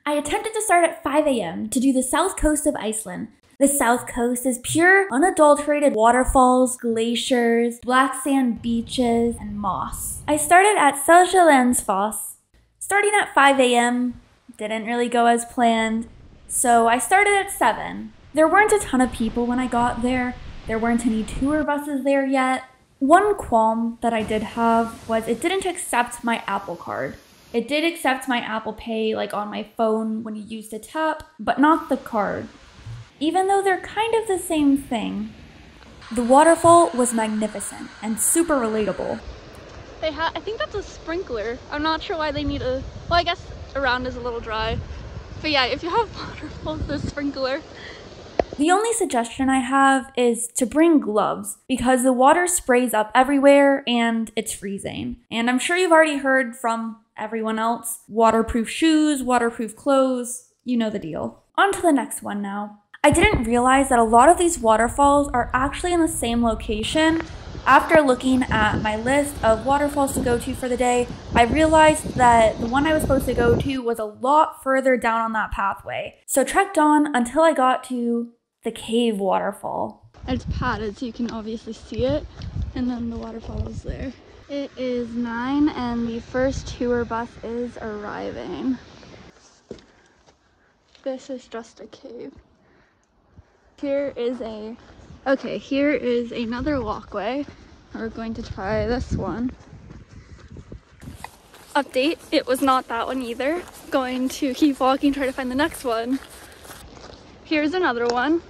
I attempted to start at 5 a.m. to do the south coast of Iceland. The south coast is pure, unadulterated waterfalls, glaciers, black sand beaches, and moss. I started at Seljalandsfoss. Starting at 5 a.m. didn't really go as planned, so I started at 7. There weren't a ton of people when I got there. There weren't any tour buses there yet. One qualm that I did have was it didn't accept my Apple Card. It did accept my Apple Pay like on my phone when you used a tap, but not the card. Even though they're kind of the same thing. The waterfall was magnificent and super relatable. I think that's a sprinkler. I'm not sure why they need a, well, I guess around is a little dry. But yeah, if you have waterfalls, the sprinkler. The only suggestion I have is to bring gloves because the water sprays up everywhere and it's freezing. And I'm sure you've already heard from everyone else, waterproof shoes, waterproof clothes, you know the deal. On to the next one now. I didn't realize that a lot of these waterfalls are actually in the same location. After looking at my list of waterfalls to go to for the day, I realized that the one I was supposed to go to was a lot further down on that pathway. So trekked on until I got to the cave waterfall. It's padded so you can obviously see it, and then the waterfall is there. It is 9 and the first tour bus is arriving. This is just a cave. Here is another walkway. We're going to try this one. Update, it was not that one either. Going to keep walking, try to find the next one. Here's another one.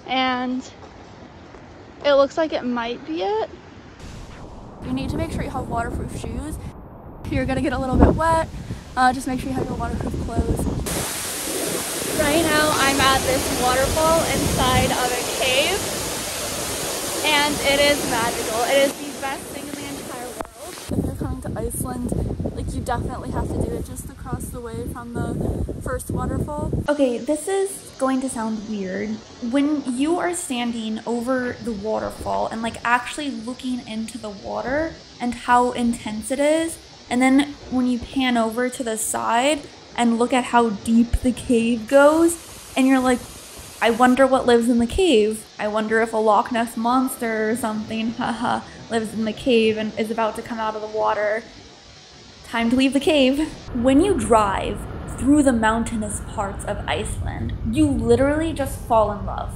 And it looks like it might be it. You need to make sure you have waterproof shoes. You're gonna get a little bit wet. Just make sure you have your waterproof clothes. Right now I'm at this waterfall inside of a cave, and it is magical. It is the best thing in the entire world. If you're coming to Iceland, like, you definitely have to do it just across the way from the first waterfall. Okay, this is going to sound weird. When you are standing over the waterfall and like actually looking into the water and how intense it is, and then when you pan over to the side and look at how deep the cave goes, and you're like, I wonder what lives in the cave. I wonder if a Loch Ness monster or something, haha, lives in the cave and is about to come out of the water. Time to leave the cave. When you drive through the mountainous parts of Iceland, you literally just fall in love.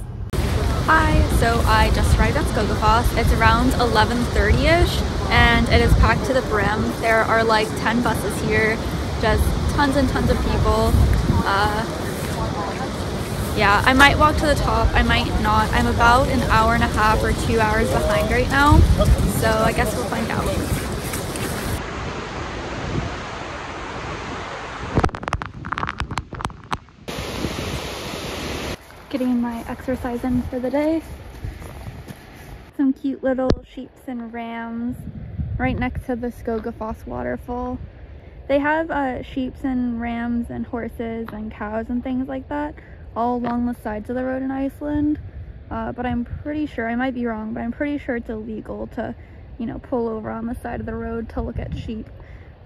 Hi, so I just arrived at Seljalandsfoss. It's around 11:30ish and it is packed to the brim. There are like 10 buses here, just tons and tons of people. Yeah, I might walk to the top, I might not. I'm about an hour and a half or 2 hours behind right now, so I guess we'll find out. Getting my exercise in for the day. Some cute little sheeps and rams right next to the Seljalandsfoss waterfall. They have sheeps and rams and horses and cows and things like that all along the sides of the road in Iceland. But I'm pretty sure, I might be wrong, but I'm pretty sure it's illegal to, you know, pull over on the side of the road to look at sheep.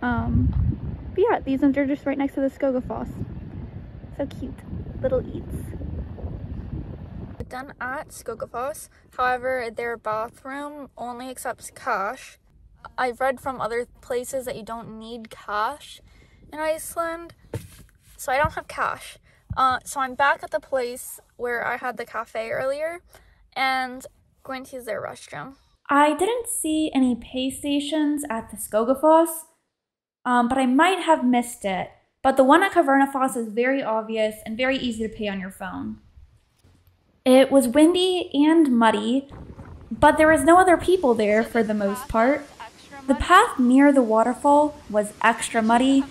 But yeah, these ones are just right next to the Seljalandsfoss. So cute, little eats. Done at Seljalandsfoss. However, their bathroom only accepts cash. I've read from other places that you don't need cash in Iceland, so I don't have cash. So I'm back at the place where I had the cafe earlier and going to use their restroom. I didn't see any pay stations at the Seljalandsfoss, but I might have missed it. But the one at Fjadrargljufur is very obvious and very easy to pay on your phone. It was windy and muddy, but there was no other people there for the most part. The path near the waterfall was extra muddy.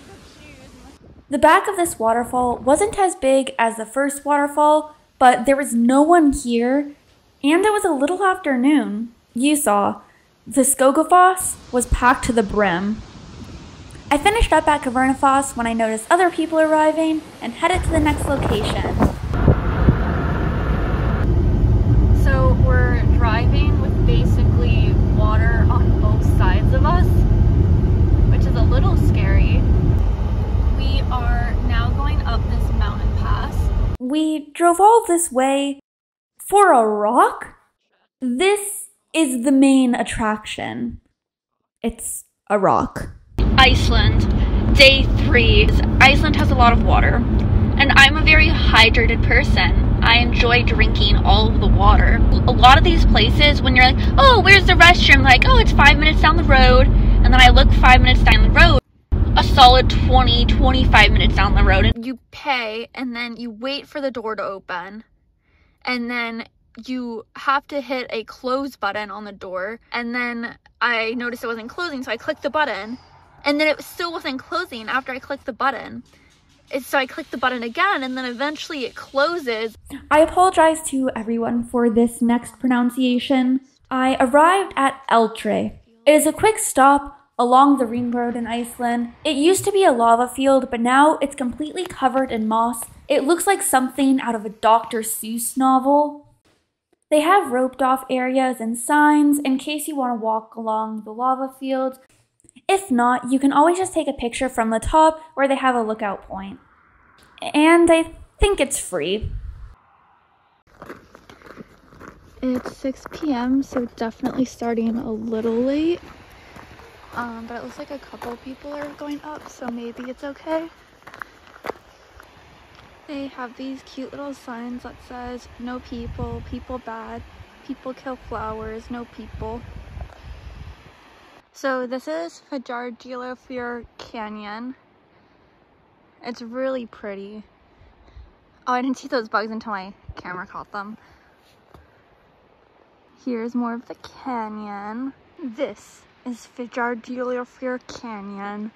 The back of this waterfall wasn't as big as the first waterfall, but there was no one here, and it was a little afternoon. You saw, the Seljalandsfoss was packed to the brim. I finished up at Fjadrargljufur when I noticed other people arriving and headed to the next location. So we're driving with basically water on both sides of us, which is a little scary. We are now going up this mountain pass. We drove all this way for a rock? This is the main attraction. It's a rock. Iceland, day 3. Iceland has a lot of water, and I'm a very hydrated person. I enjoy drinking all of the water. A lot of these places, when you're like, oh, where's the restroom? Like, oh, it's 5 minutes down the road. And then I look 5 minutes down the road, a solid 25 minutes down the road. And you pay, and then you wait for the door to open. And then you have to hit a close button on the door. And then I noticed it wasn't closing, so I clicked the button. And then it still wasn't closing after I clicked the button. So I clicked the button again, and then eventually it closes. I apologize to everyone for this next pronunciation. I arrived at Eltre. It is a quick stop along the ring road in Iceland. It used to be a lava field, but now it's completely covered in moss. It looks like something out of a Dr. Seuss novel. They have roped off areas and signs in case you want to walk along the lava field. If not, you can always just take a picture from the top where they have a lookout point. And I think it's free. It's 6 p.m., so definitely starting a little late. But it looks like a couple people are going up, so maybe it's okay. They have these cute little signs that says, no people, people bad, people kill flowers, no people. So this is Fjadrargljufur Canyon. It's really pretty. Oh, I didn't see those bugs until my camera caught them. Here's more of the canyon. This is Fjadrargljufur Canyon.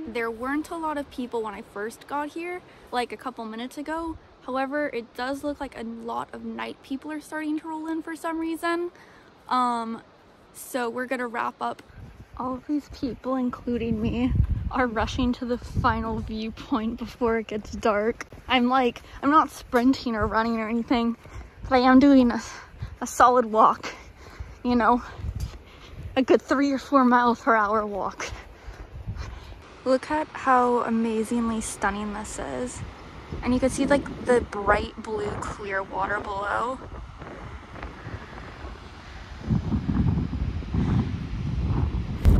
There weren't a lot of people when I first got here, like a couple minutes ago. However, it does look like a lot of night people are starting to roll in for some reason. So we're gonna wrap up. All of these people, including me, are rushing to the final viewpoint before it gets dark. I'm not sprinting or running or anything, but I am doing a solid walk, you know, a good 3 or 4 miles per hour walk. Look at how amazingly stunning this is. And you can see like the bright blue clear water below.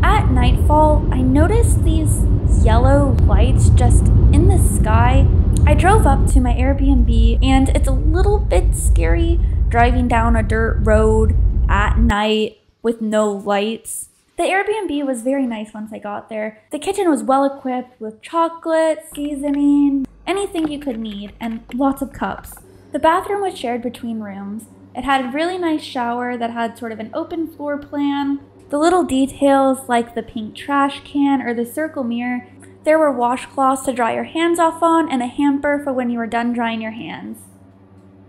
At nightfall, I noticed these yellow lights just in the sky. I drove up to my Airbnb, and it's a little bit scary driving down a dirt road at night with no lights. The Airbnb was very nice once I got there. The kitchen was well equipped with chocolate, seasoning, anything you could need, and lots of cups. The bathroom was shared between rooms. It had a really nice shower that had sort of an open floor plan. The little details like the pink trash can or the circle mirror. There were washcloths to dry your hands off on and a hamper for when you were done drying your hands.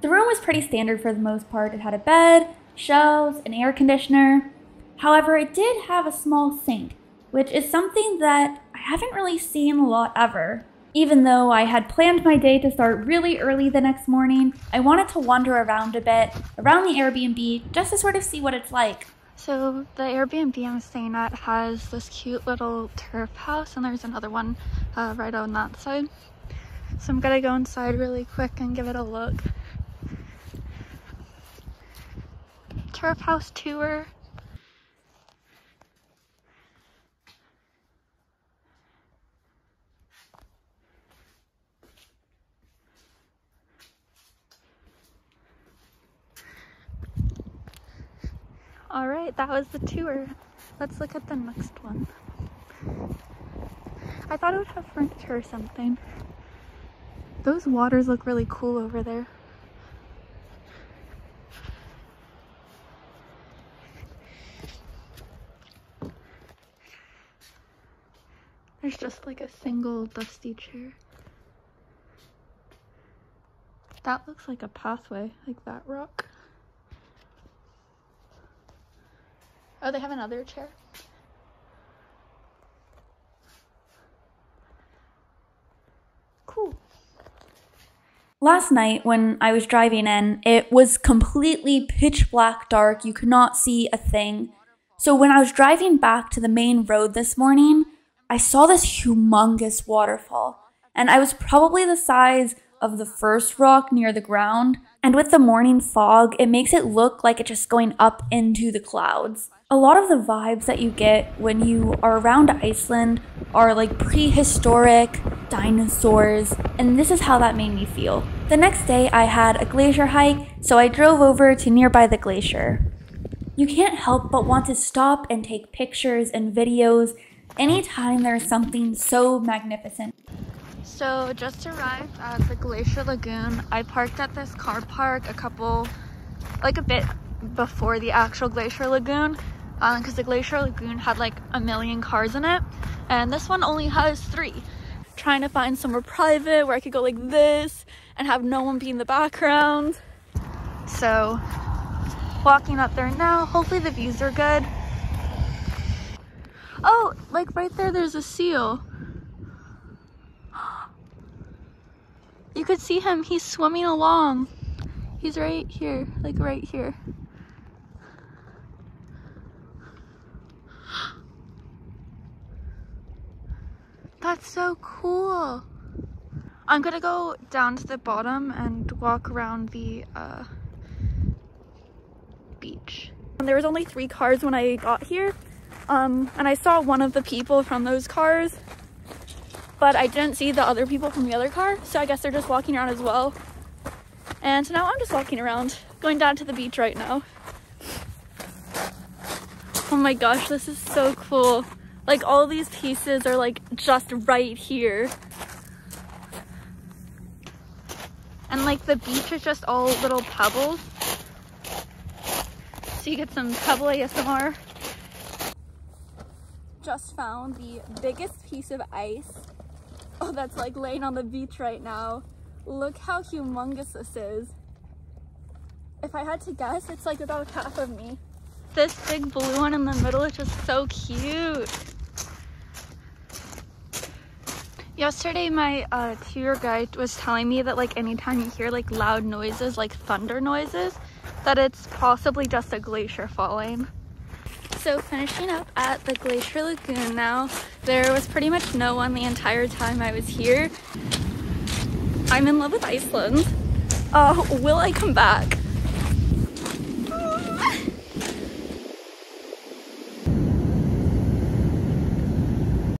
The room was pretty standard for the most part. It had a bed, shelves, an air conditioner. However, it did have a small sink, which is something that I haven't really seen a lot ever. Even though I had planned my day to start really early the next morning, I wanted to wander around a bit around the Airbnb just to sort of see what it's like. So the Airbnb I'm staying at has this cute little turf house, and there's another one right on that side. So I'm gonna go inside really quick and give it a look. Turf house tour. All right, that was the tour. Let's look at the next one. I thought it would have furniture or something. Those waters look really cool over there. There's just like a single dusty chair. That looks like a pathway, like that rock. Oh, they have another chair. Cool. Last night when I was driving in, it was completely pitch black dark. You could not see a thing. So when I was driving back to the main road this morning, I saw this humongous waterfall. and I was probably the size of the first rock near the ground. And with the morning fog, it makes it look like it's just going up into the clouds. A lot of the vibes that you get when you are around Iceland are like prehistoric, dinosaurs, and this is how that made me feel. The next day I had a glacier hike, so I drove over to nearby the glacier. You can't help but want to stop and take pictures and videos anytime there's something so magnificent. So just arrived at the Glacier Lagoon. I parked at this car park a bit before the actual Glacier Lagoon, because the Glacier Lagoon had like a million cars in it, and this one only has 3. Trying to find somewhere private where I could go like this and have no one be in the background. So walking up there now, hopefully the views are good. Oh, like right there's a seal. You could see him, he's swimming along. He's right here, like right here. That's so cool. I'm gonna go down to the bottom and walk around the beach. There was only 3 cars when I got here, and I saw one of the people from those cars, but I didn't see the other people from the other car, so I guess they're just walking around as well. And now I'm just walking around, going down to the beach right now. Oh my gosh, this is so cool. Like all these pieces are like just right here. And like the beach is just all little pebbles. So you get some pebble ASMR. Just found the biggest piece of ice. Oh, that's like laying on the beach right now. Look how humongous this is. If I had to guess, it's like about half of me. This big blue one in the middle is just so cute. Yesterday, my tour guide was telling me that like anytime you hear like loud noises, like thunder noises, that it's possibly just a glacier falling. So finishing up at the Glacier Lagoon now, there was pretty much no one the entire time I was here. I'm in love with Iceland. Will I come back?